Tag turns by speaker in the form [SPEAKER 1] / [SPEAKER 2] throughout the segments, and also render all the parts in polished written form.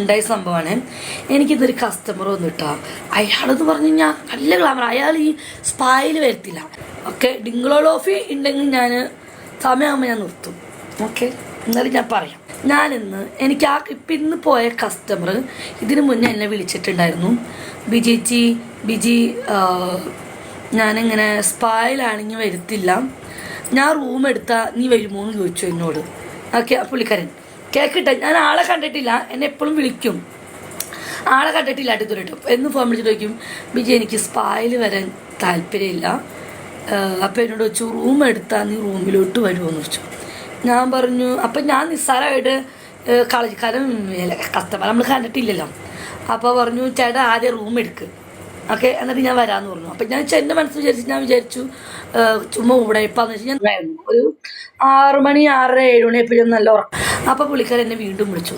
[SPEAKER 1] ഉണ്ടായ സംഭവമാണ്. എനിക്കിതൊരു കസ്റ്റമർ വന്നിട്ടാ. അയാളെന്ന് പറഞ്ഞു കഴിഞ്ഞാൽ നല്ല ഗ്ലാമർ. അയാൾ ഈ സ്പായിൽ വരത്തില്ല. ഓക്കെ, ഡിംഗ്ലോളോഫി ഉണ്ടെങ്കിൽ ഞാൻ സമയമാകുമ്പോൾ ഞാൻ നിർത്തും. ഓക്കെ, എന്നാലും ഞാൻ പറയാം. എനിക്ക് ഇപ്പം ഇന്ന് പോയ കസ്റ്റമർ ഇതിന് മുന്നേ എന്നെ വിളിച്ചിട്ടുണ്ടായിരുന്നു. ബിജി ഞാനിങ്ങനെ സ്പായിലാണെങ്കിൽ വരത്തില്ല, ഞാൻ റൂം എടുത്താൽ നീ വരുമോ എന്ന് ചോദിച്ചു എന്നോട്. ഓക്കെ, പുള്ളിക്കാരൻ കേൾക്കട്ടെ, ഞാൻ ആളെ കണ്ടിട്ടില്ല, എന്നെ എപ്പോഴും വിളിക്കും. ആളെ കണ്ടിട്ടില്ല ഇതുവരെ എന്ന് ഫോൺ വിളിച്ചിട്ട് ചോദിക്കും, ബിജി എനിക്ക് സ്പായിൽ വരാൻ താല്പര്യമില്ല, അപ്പോൾ എന്നോട് വെച്ചു റൂം എടുത്താൽ നീ റൂമിലോട്ട് വരുമോ എന്ന് വെച്ചു. ഞാൻ പറഞ്ഞു, അപ്പം ഞാൻ നിസ്സാരമായിട്ട് കളരിക്കാരൻ കസ്റ്റമർ നമ്മൾ കണ്ടിട്ടില്ലല്ലോ. അപ്പോൾ പറഞ്ഞു ചേട്ടാ ആദ്യം റൂം എടുക്ക്. ഓക്കെ, എന്നിട്ട് ഞാൻ വരാമെന്ന് പറഞ്ഞു. അപ്പം ഞാൻ എൻ്റെ മനസ്സിൽ ഞാൻ വിചാരിച്ചു ചുമ്മാ ഇവിടെ ഇപ്പാന്ന് വെച്ചാൽ ഞാൻ ഒരു 6 മണി 6:30 7 മണിയപ്പോൾ ഞാൻ നല്ല ഉറക്കം. അപ്പോൾ പുള്ളിക്കാരൻ എന്നെ വീണ്ടും വിളിച്ചു,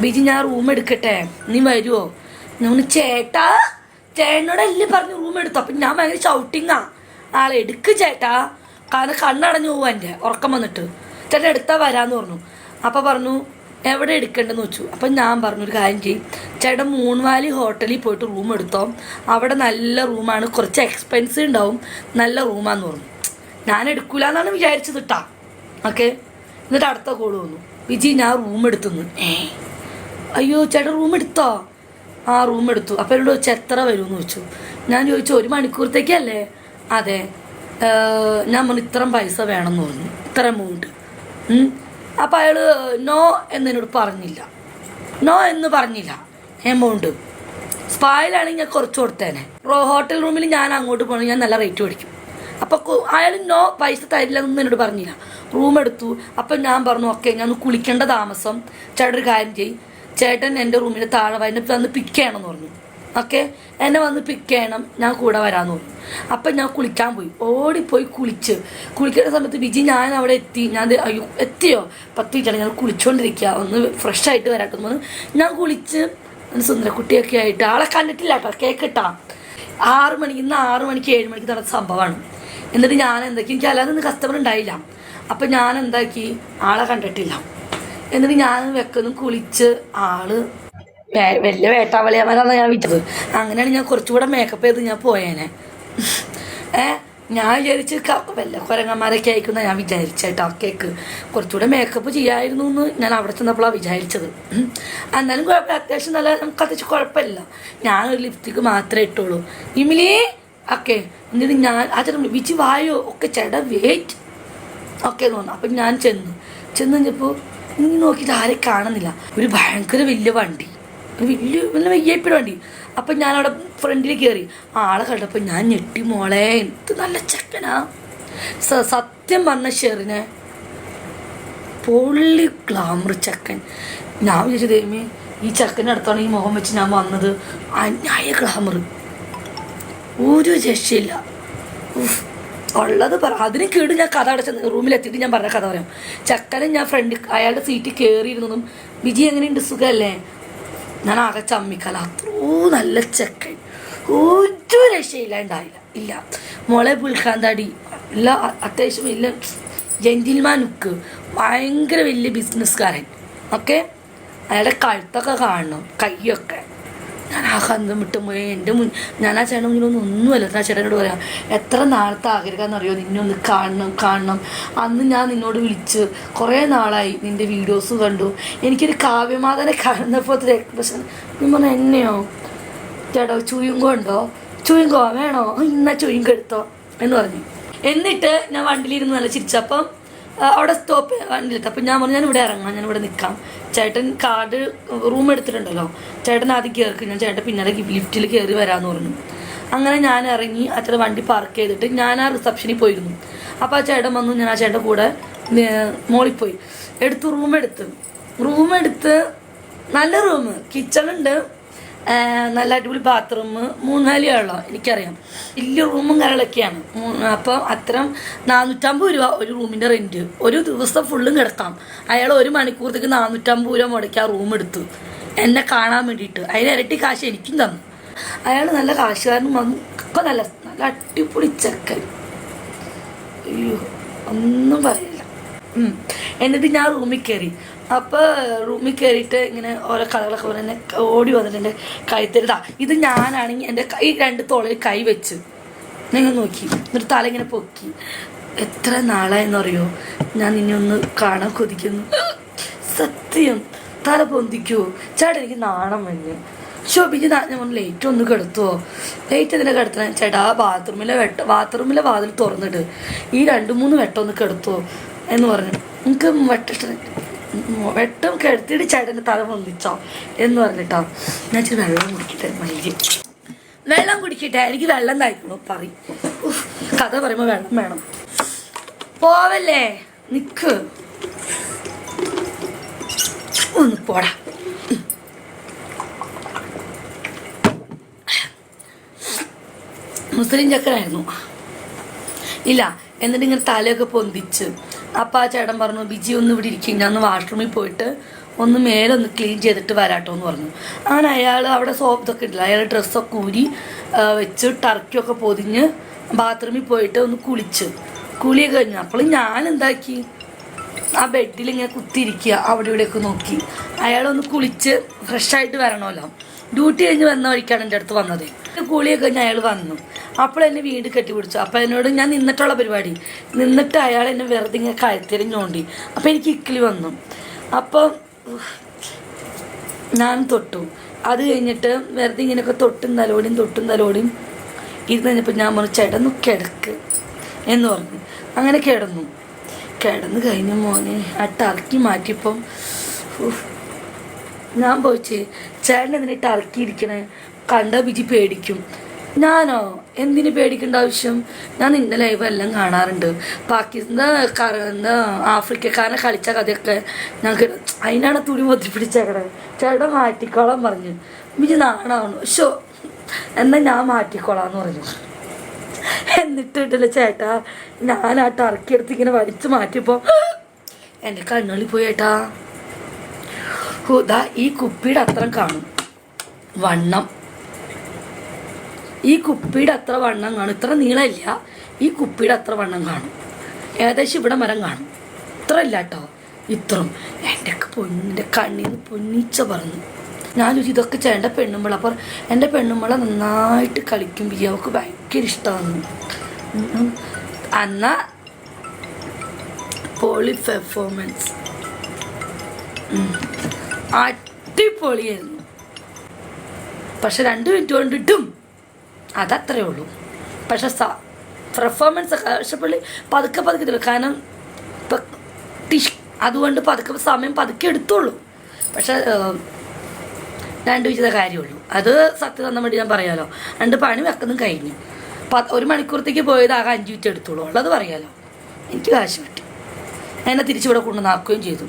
[SPEAKER 1] ബിജി ഞാൻ റൂം എടുക്കട്ടെ, നീ വരുമോ? ഞാൻ പറഞ്ഞു ചേട്ടനോടല്ലേ പറഞ്ഞു റൂം എടുത്തു. അപ്പം ഞാൻ ഭയങ്കര ഷൗട്ടിങ്ങാ, ആളെ എടുക്ക് ചേട്ടാ, കാരണം കണ്ണടഞ്ഞു പോവാ എൻ്റെ ഉറക്കം വന്നിട്ട്. ചേട്ടൻ എടുത്താൽ വരാമെന്ന് പറഞ്ഞു. അപ്പോൾ പറഞ്ഞു എവിടെ എടുക്കേണ്ടെന്ന് വെച്ചു. അപ്പം ഞാൻ പറഞ്ഞൊരു കാര്യം ചെയ്യും, ചേട്ടൻ മൂൺവാലി ഹോട്ടലിൽ പോയിട്ട് റൂം എടുത്തോ, അവിടെ നല്ല റൂമാണ്, കുറച്ച് എക്സ്പെൻസീവ് ഉണ്ടാവും, നല്ല റൂമാന്ന് പറഞ്ഞു. ഞാൻ എടുക്കൂല എന്നാണ് വിചാരിച്ചത് കേട്ടാ. ഓക്കെ, എന്നിട്ട് അടുത്ത കോൾ വന്നു, ബിജി ഞാൻ റൂം എടുത്തുന്നു. അയ്യോ ചേട്ടൻ റൂം എടുത്തോ? ആ റൂം എടുത്തു. അപ്പോൾ എന്നോട് ചോദിച്ചു എത്ര വരുമെന്ന് ചോദിച്ചു. ഞാൻ ചോദിച്ചു 1 മണിക്കൂറത്തേക്കല്ലേ? അതെ. ഞാൻ പറഞ്ഞു ഇത്രയും പൈസ വേണമെന്ന് പറഞ്ഞു, ഇത്ര എമൗണ്ട്. അപ്പോൾ അയാൾ നോ എന്നോട് പറഞ്ഞില്ല, എമൗണ്ട്. സ്പായിലാണെങ്കിൽ ഞാൻ കുറച്ച് കൊടുത്തേനെ. ഹോട്ടൽ റൂമിൽ ഞാൻ അങ്ങോട്ട് പോകണമെങ്കിൽ ഞാൻ നല്ല റേറ്റ് മേടിക്കും. അപ്പോൾ അയാൾ നോ പൈസ തരില്ല എന്നൊന്നും എന്നോട് പറഞ്ഞില്ല. റൂം എടുത്തു. അപ്പം ഞാൻ പറഞ്ഞു ഓക്കെ, ഞാൻ കുളിക്കേണ്ട താമസം, ചേട്ടൻ ഒരു കാര്യം ചെയ്യും, ചേട്ടൻ എൻ്റെ റൂമിൻ്റെ താഴെ എന്നെ വന്ന് പിക്ക് ചെയ്യണമെന്ന് പറഞ്ഞു. ഓക്കെ, എന്നെ വന്ന് പിക്ക് ചെയ്യണം, ഞാൻ കൂടെ വരാമെന്ന് പറഞ്ഞു. അപ്പം ഞാൻ കുളിക്കാൻ പോയി, ഓടിപ്പോയി കുളിക്കേണ്ട സമയത്ത് ബിജി ഞാൻ അവിടെ എത്തി. അയ്യോ എത്തിയോ 10 മിനിറ്റാണ്, ഞാൻ കുളിച്ചുകൊണ്ടിരിക്കുക, ഒന്ന് ഫ്രഷ് ആയിട്ട് വരാട്ടെന്ന് പറഞ്ഞു. ഞാൻ കുളിച്ച് സുന്ദരക്കുട്ടിയൊക്കെ ആയിട്ട്, ആളെ കണ്ടിട്ടില്ല കേട്ടോ, കേൾക്കട്ടാ. 6 മണിക്ക് 7 മണിക്ക് നടന്ന സംഭവമാണ്. എന്നിട്ട് ഞാൻ എന്താക്കി, എനിക്ക് അല്ലാതെ ഇന്ന് കസ്റ്റമർ ഉണ്ടായില്ല. അപ്പം ഞാൻ എന്താക്കി, ആളെ കണ്ടിട്ടില്ല. എന്നിട്ട് ഞാൻ വെക്കുന്നു കുളിച്ച്, ആള് വലിയ വേട്ടാവളിയന്മാരാണ് ഞാൻ വിറ്റത്. അങ്ങനെയാണ് ഞാൻ കുറച്ചുകൂടെ മേക്കപ്പ് ചെയ്ത് ഞാൻ പോയേനെ. ഞാൻ വിചാരിച്ച് വല്ല കുരങ്ങന്മാരൊക്കെ ആയിരിക്കുന്ന ഞാൻ വിചാരിച്ചേട്ടാ. കേക്ക് കുറച്ചുകൂടെ മേക്കപ്പ് ചെയ്യായിരുന്നു എന്ന് ഞാൻ അവിടെ ചെന്നപ്പോഴാണ് വിചാരിച്ചത്. എന്നാലും കുഴപ്പമില്ല, അത്യാവശ്യം നല്ല നമുക്ക് അത്യാവശ്യം കുഴപ്പമില്ല. ഞാനൊരു ലിപ്സ്റ്റിക്ക് മാത്രമേ ഇട്ടുള്ളൂ. Emile okay. എന്നിട്ട് ഞാൻ ആ ചേട്ടൻ വിച്ച് വായോ ഒക്കെ ചേട്ടാ വെയിറ്റ് ഓക്കെ തോന്നുന്നു. അപ്പം ഞാൻ ചെന്ന് കഴിഞ്ഞപ്പോൾ ഇനി നോക്കിയിട്ട് ആരെയും കാണുന്നില്ല. ഒരു ഭയങ്കര വലിയ വണ്ടി, നല്ല വയ്യപ്പിയുടെ വണ്ടി. അപ്പം ഞാനവിടെ ഫ്രണ്ടിൽ കയറി, ആളെ കണ്ടപ്പോൾ ഞാൻ ഞെട്ടി. മോളെ എന്ത് നല്ല ചെക്കനാ, സത്യം പറഞ്ഞ ഷെറിനെ പൊള്ളി ഗ്ലാമർ ചെക്കൻ. ഞാൻ വിചാരിച്ചു ദൈവമേ ഈ ചെക്കൻ്റെ അടുത്താണ് ഈ മുഖം വെച്ച് ഞാൻ വന്നത്. അന്യായ ഗ്ലാമർ, ഒരു രക്ഷയില്ല. ഉള്ളത് അതിന് കേട്. ഞാൻ കഥ അടച്ച റൂമിലെത്തിയിട്ട് ഞാൻ പറഞ്ഞ കഥ പറയാം. ചെക്കനും ഞാൻ അയാളുടെ സീറ്റിൽ കയറിയിരുന്നതും വിജി എങ്ങനെയുണ്ട് സുഖമല്ലേ, ഞാൻ ആകെ ചമ്മിക്കല. അത്രയോ നല്ല ചെക്കൻ, ഒരു രക്ഷയില്ലാണ്ടായില്ല. ഇല്ല മോളെ പുൽക്കാന്താടി, ഇല്ല അത്യാവശ്യം വലിയ ജെന്റിൽമാൻ ലുക്ക്, ഭയങ്കര വലിയ ബിസിനസ്സുകാരൻ. ഓക്കെ, അയാളുടെ കഴുത്തൊക്കെ കാണണം, കൈയൊക്കെ. ഞാൻ ആ കന്തം വിട്ട് പോയി. ഞാൻ ആ ചേട്ടൻ ഒന്നുമല്ല. ആ ചേട്ടനോട് പറയാം എത്ര നാളത്തെ ആഗ്രഹമെന്നറിയോ, നിന്നെ ഒന്ന് കാണണം. അന്ന് ഞാൻ നിന്നോട് വിളിച്ച് കുറേ നാളായി, നിൻ്റെ വീഡിയോസ് കണ്ടു, എനിക്കൊരു കാവ്യമാതനെ കാണുന്നപ്പോഴത്തെ എക്സ്പ്രഷൻ. ഞാൻ പറഞ്ഞു എന്നെയോ ചേട്ടാ, ചുയുങ്കോ ഉണ്ടോ, ചുയുങ്കോ വേണോ, ഇന്നാ ചുയുങ്കോ എടുത്തോ എന്ന് പറഞ്ഞു. എന്നിട്ട് ഞാൻ വണ്ടിയിലിരുന്ന് നല്ല ചിരിച്ചപ്പം അവിടെ സ്റ്റോപ്പ് വണ്ടിയിലെത്തി. അപ്പം ഞാൻ പറഞ്ഞു ഞാനിവിടെ ഇറങ്ങാം, ഞാനിവിടെ നിൽക്കാം. ചേട്ടൻ കാർഡ് റൂം എടുത്തിട്ടുണ്ടല്ലോ, ചേട്ടൻ ആദ്യം കയറി, ഞാൻ ചേട്ടൻ പിന്നാലെ ലിഫ്റ്റിൽ കയറി വരാമെന്ന് പറഞ്ഞു. അങ്ങനെ ഞാൻ ഇറങ്ങി അച്ഛൻ്റെ വണ്ടി പാർക്ക് ചെയ്തിട്ട് ഞാൻ ആ റിസപ്ഷനിൽ പോയിരുന്നു. അപ്പോൾ ആ ചേട്ടൻ വന്നു, ഞാൻ ആ ചേട്ടൻ്റെ കൂടെ മോളിൽ പോയി റൂം എടുത്ത് നല്ല റൂം, കിച്ചണുണ്ട്, നല്ല അടിപൊളി ബാത്റൂം, 3-4 ആളോ എനിക്കറിയാം, വലിയ റൂമും കാര്യങ്ങളൊക്കെയാണ്. അപ്പം അത്തരം 450 രൂപ ഒരു റൂമിൻ്റെ റെൻറ്റ്, ഒരു ദിവസം ഫുള്ളും കിടക്കാം. അയാൾ 1 മണിക്കൂറത്തേക്ക് 450 രൂപ മുടക്കി ആ റൂം എടുത്തു എന്നെ കാണാൻ വേണ്ടിയിട്ട്. അതിന് ഇരട്ടി കാശ് എനിക്കും തന്നു. അയാൾ നല്ല കാശുകാരനും ഒക്കെ നല്ല അടിപൊളി ചെക്കൻ. അയ്യോ ഒന്നും പറയില്ല. എന്നിട്ട് ഞാൻ റൂമിൽ കയറി. അപ്പോൾ റൂമിൽ കയറിയിട്ട് ഇങ്ങനെ ഓരോ കഥകളൊക്കെ പറഞ്ഞ് ഓടി വന്നിട്ട് എൻ്റെ കഴുത്തരുതാ ഇത് ഞാനാണെങ്കിൽ എൻ്റെ കൈ 2 തോളിൽ കൈ വെച്ച് നിങ്ങൾ നോക്കി എന്നിട്ട് തല ഇങ്ങനെ പൊക്കി. എത്ര നാളായെന്ന് അറിയോ ഞാൻ നിന്നെ ഒന്ന് കാണാൻ കൊതിക്കുന്നു. സത്യം തല പൊന്തിക്കുമോ ചേട്ടാ? എനിക്ക് നാണം വന്നു. ശോഭിച്ച് ഞാൻ പറഞ്ഞു ലേറ്റ് ഒന്ന് കിടത്തുമോ? ലേറ്റ് എന്തിനാ കിടത്തണേ ചേട്ടാ? ബാത്റൂമിലെ വാതിൽ തുറന്നിട്ട് ഈ 2-3 വെട്ടം ഒന്ന് കിടത്തുമോ എന്ന് പറഞ്ഞു. എനിക്ക് വെട്ടം കിടത്തിയിട്ട് ചേട്ടൻ്റെ തല പൊന്തിച്ചോ എന്ന് പറഞ്ഞിട്ടോ. ഞാൻ ഇച്ചിരി വെള്ളം കുടിക്കട്ടെ. വെള്ളം കുടിക്കട്ടെ, എനിക്ക് വെള്ളം തായ്ക്കണോ പറയും. കഥ പറയുമ്പോൾ വെള്ളം വേണം. പോവല്ലേ, നിക്ക് ഒന്ന് പോടാ. മുസ്ലിം ചക്കനായിരുന്നു. ഇല്ല എന്നിട്ട് ഇങ്ങനെ തലയൊക്കെ പൊന്തിച്ച്. അപ്പം ആ ചേട്ടൻ പറഞ്ഞു ബിജി ഒന്ന് ഇവിടെ ഇരിക്കും, ഞാൻ ഒന്ന് വാഷ്റൂമിൽ പോയിട്ട് ഒന്ന് മേലൊന്ന് ക്ലീൻ ചെയ്തിട്ട് വരാട്ടോ എന്ന് പറഞ്ഞു. അങ്ങനെ അയാൾ അവിടെ ഇതൊക്കെ ഉണ്ടല്ലോ, അയാൾ ഡ്രസ്സൊക്കെ ഊരി വെച്ച് ടർക്കിയൊക്കെ പൊതിഞ്ഞ് ബാത്റൂമിൽ പോയിട്ട് ഒന്ന് കുളിയൊക്കെ കഴിഞ്ഞു. അപ്പോൾ ഞാൻ എന്താക്കി ആ ബെഡിൽ ഇങ്ങനെ കുത്തിയിരിക്കുക, അവിടെ ഇവിടെയൊക്കെ നോക്കി. അയാളൊന്ന് കുളിച്ച് ഫ്രഷായിട്ട് വരണമല്ലോ. ഡ്യൂട്ടി കഴിഞ്ഞ് വന്ന വഴിക്കാണ് എൻ്റെ അടുത്ത് വന്നത്. കുളിയൊക്കെ കഴിഞ്ഞ് അയാൾ വന്നു. അപ്പോൾ എന്നെ വീണ്ടും കെട്ടിപ്പിടിച്ചു. അപ്പോൾ എന്നോട് ഞാൻ നിന്നിട്ടുള്ള പരിപാടി നിന്നിട്ട് അയാൾ എന്നെ വെറുതെ ഇങ്ങനെ കഴുത്തിരിഞ്ഞോണ്ടി. അപ്പോൾ എനിക്ക് ഇക്കിളി വന്നു. അപ്പം ഞാൻ തൊട്ടു. അത് കഴിഞ്ഞിട്ട് വെറുതെ ഇങ്ങനെയൊക്കെ തൊട്ടും തലോടിയും ഇരുന്ന് കഴിഞ്ഞപ്പോൾ ഞാൻ പറഞ്ഞു ചേട്ടന്ന് കിടക്ക് എന്ന് പറഞ്ഞു. അങ്ങനെ കിടന്ന് കഴിഞ്ഞ മോനെ ആ ടർക്കി മാറ്റിയപ്പം ഞാൻ പോയിച്ചേ ചേട്ടൻ എന്തിനാ ടർക്കി ഇരിക്കണേ? കണ്ട ബിജി പേടിക്കും. ഞാനോ എന്തിനു പേടിക്കേണ്ട ആവശ്യം? ഞാൻ നിന്റെ ലൈവ് എല്ലാം കാണാറുണ്ട്. പാകിസ്ഥാൻ ആഫ്രിക്കക്കാരനെ കളിച്ച കഥയൊക്കെ ഞാൻ അതിനാണ് തുണി പൊത്തിപ്പിടിച്ചേക്കണേ. ചേട്ടൻ മാറ്റിക്കോളാൻ പറഞ്ഞു. ബിജി നാണാവണു. ഷോ എന്നാൽ ഞാൻ മാറ്റിക്കോളാന്ന് പറഞ്ഞു. എന്നിട്ടില്ല ചേട്ടാ ഞാൻ ആ ടർക്കി എടുത്ത് ഇങ്ങനെ വലിച്ചു മാറ്റിയപ്പോൾ എൻ്റെ കണ്ണുകളിൽ പോയി ചേട്ടാ. ദാ ഈ കുപ്പിയുടെ അത്ര കാണും വണ്ണം. ഈ കുപ്പിയുടെ അത്ര വണ്ണം കാണും. ഇത്ര നീളമില്ല, ഈ കുപ്പിയുടെ അത്ര വണ്ണം കാണും. ഏകദേശം ഇവിടെ മരം കാണും. ഇത്ര ഇല്ല കേട്ടോ, ഇത്രയും. എൻ്റെ കണ്ണിൽ നിന്ന് പൊന്നിച്ച പറഞ്ഞു. ഞാൻ ചോദിച്ചു ഇതൊക്കെ ചേട്ടൻ്റെ പെണ്ണുമ്പള. അപ്പോൾ എൻ്റെ പെണ്ണുമ്പള നന്നായിട്ട് കളിക്കും ബിജി, അവൾക്ക് ഭയങ്കര ഇഷ്ടമാണ്. എന്നാൽ പോളി പെർഫോമൻസ് അടിപൊളിയായിരുന്നു. പക്ഷെ 2 മിനിറ്റ് കൊണ്ടിട്ടും അതത്രേ ഉള്ളൂ. പക്ഷെ പെർഫോമൻസ് ഒക്കെ പക്ഷെ പതുക്കെ തരും. കാരണം അതുകൊണ്ട് സമയം പതുക്കെ എടുത്തുള്ളൂ. പക്ഷെ 2 വിചിത കാര്യമുള്ളൂ. അത് സത്യം തന്ന വേണ്ടി ഞാൻ പറയാലോ. 2 പണി വെക്കുന്നതും കഴിഞ്ഞു. 1 മണിക്കൂറത്തേക്ക് പോയത് ആകെ 5 മിനിറ്റ് എടുത്തുള്ളൂ. ഉള്ളത് പറയാലോ. എനിക്ക് കാശ് കിട്ടി. എന്നെ തിരിച്ചിവിടെ കൊണ്ടുവന്നാക്കുകയും ചെയ്തു.